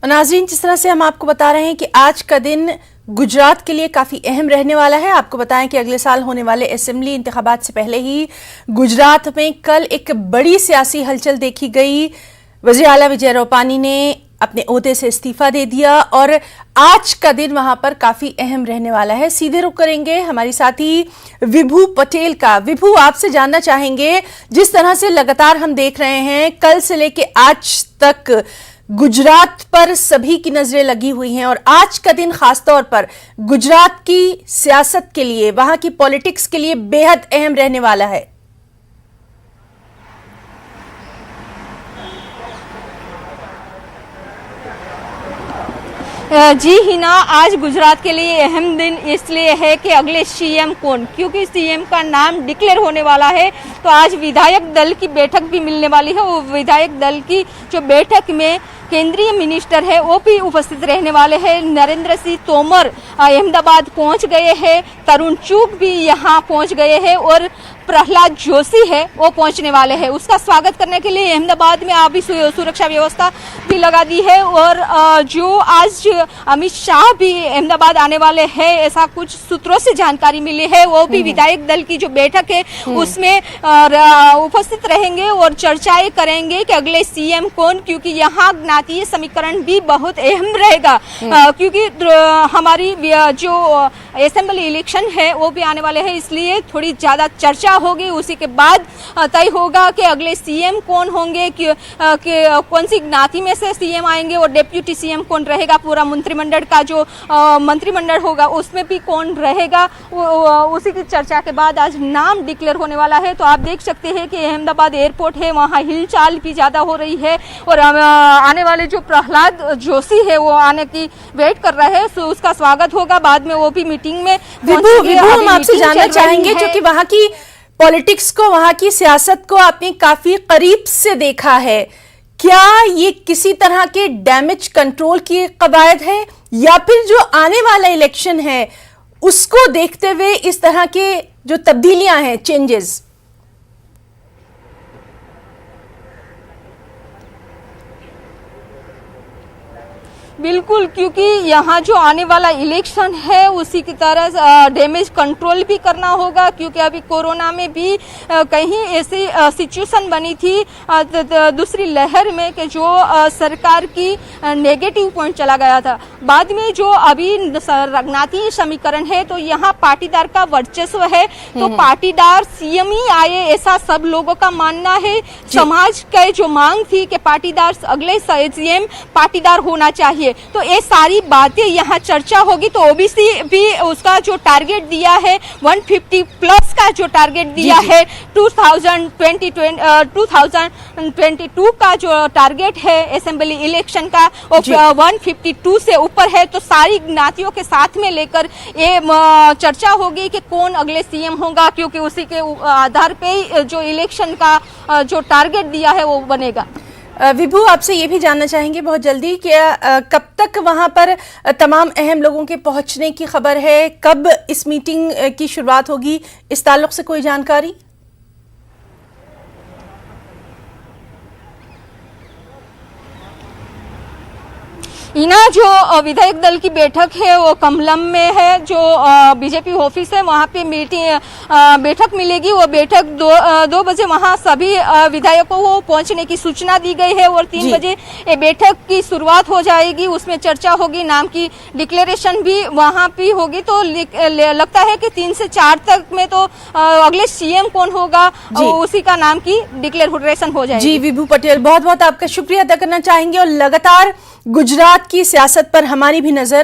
नाज़रीन, जिस तरह से हम आपको बता रहे हैं कि आज का दिन गुजरात के लिए काफ़ी अहम रहने वाला है। आपको बताएं कि अगले साल होने वाले असेंबली इंतखाबात से पहले ही गुजरात में कल एक बड़ी सियासी हलचल देखी गई। वज़ीर आला विजय रूपानी ने अपने ओहदे से इस्तीफा दे दिया और आज का दिन वहां पर काफ़ी अहम रहने वाला है। सीधे रुख करेंगे हमारी साथी विभू पटेल का। विभू, आपसे जानना चाहेंगे, जिस तरह से लगातार हम देख रहे हैं कल से लेके आज तक गुजरात पर सभी की नजरें लगी हुई हैं और आज का दिन खासतौर पर गुजरात की सियासत के लिए, वहां की पॉलिटिक्स के लिए बेहद अहम रहने वाला है। जी हिना, आज गुजरात के लिए अहम दिन इसलिए है कि अगले सीएम कौन, क्योंकि सीएम का नाम डिक्लेयर होने वाला है। तो आज विधायक दल की बैठक भी मिलने वाली है। वो विधायक दल की जो बैठक में केंद्रीय मिनिस्टर है वो भी उपस्थित रहने वाले हैं। नरेंद्र सिंह तोमर अहमदाबाद पहुंच गए हैं, तरुण चुग भी यहां पहुंच गए हैं और प्रहलाद जोशी है वो पहुंचने वाले हैं। उसका स्वागत करने के लिए अहमदाबाद में अभी सुरक्षा व्यवस्था भी लगा दी है और जो आज अमित शाह भी अहमदाबाद आने वाले हैं, ऐसा कुछ सूत्रों से जानकारी मिली है। वो भी विधायक दल की जो बैठक है उसमें उपस्थित रहेंगे और चर्चाएं करेंगे कि अगले सीएम कौन, क्योंकि यहाँ ज्ञातीय समीकरण भी बहुत अहम रहेगा। क्योंकि हमारी जो असेंबली इलेक्शन है वो भी आने वाले हैं, इसलिए थोड़ी ज्यादा चर्चा होगी। उसी के बाद तय होगा कि अगले सीएम कौन होंगे, कि कौन सी ज्ञाति में से सीएम आएंगे और डेप्यूटी सीएम कौन रहेगा। पूरा मंत्रिमंडल का जो मंत्रिमंडल होगा उसमें भी कौन रहेगा, उसी की चर्चा के बाद आज नाम डिक्लेयर होने वाला है। तो आप देख सकते हैं कि अहमदाबाद एयरपोर्ट है, वहाँ हिलचाल भी ज्यादा हो रही है और आने वाले जो प्रहलाद जोशी है वो आने की वेट कर रहे हैं। तो उसका स्वागत होगा, बाद में वो भी मीटिंग में। विभू, हम आपसे जानना चाहेंगे, क्योंकि वहां की पॉलिटिक्स को, वहां की सियासत को आपने काफी करीब से देखा है, क्या ये किसी तरह के डैमेज कंट्रोल की कवायद है या फिर जो आने वाला इलेक्शन है उसको देखते हुए इस तरह के जो तब्दीलियां हैं, चेंजेस? बिल्कुल, क्योंकि यहाँ जो आने वाला इलेक्शन है उसी की तरह डैमेज कंट्रोल भी करना होगा। क्योंकि अभी कोरोना में भी कहीं ऐसी सिचुएशन बनी थी दूसरी लहर में कि जो सरकार की नेगेटिव पॉइंट चला गया था। बाद में जो अभी ज्ञातीय समीकरण है तो यहाँ पाटीदार का वर्चस्व है, तो पाटीदार सीएम ही आए ऐसा सब लोगों का मानना है। समाज की जो मांग थी कि पाटीदार अगले सीएम पाटीदार होना चाहिए, तो ये सारी बातें यहाँ चर्चा होगी। तो ओबीसी भी उसका जो टारगेट दिया है 150 प्लस का जो टारगेट दिया है 2022 का जो टारगेट है असेंबली इलेक्शन का वो 152 से ऊपर है। तो सारी ज्ञातियों के साथ में लेकर ये चर्चा होगी कि कौन अगले सीएम होगा, क्योंकि उसी के आधार पे जो इलेक्शन का जो टारगेट दिया है वो बनेगा। विभू, आपसे ये भी जानना चाहेंगे बहुत जल्दी कि कब तक वहां पर तमाम अहम लोगों के पहुंचने की खबर है, कब इस मीटिंग की शुरुआत होगी, इस ताल्लुक से कोई जानकारी? इना जो विधायक दल की बैठक है वो कमलम में है, जो बीजेपी ऑफिस है वहाँ पे बैठक मिलेगी। वो बैठक 2 बजे वहाँ सभी विधायकों को पहुँचने की सूचना दी गई है और 3 बजे ये बैठक की शुरुआत हो जाएगी। उसमें चर्चा होगी, नाम की डिक्लेरेशन भी वहाँ भी होगी। तो लगता है कि 3 से 4 तक में तो अगले सीएम कौन होगा उसी का नाम की डिक्लेरेशन हो जाएगी। जी विभू पटेल, बहुत बहुत आपका शुक्रिया अदा करना चाहेंगे और लगातार गुजरात की सियासत पर हमारी भी नजर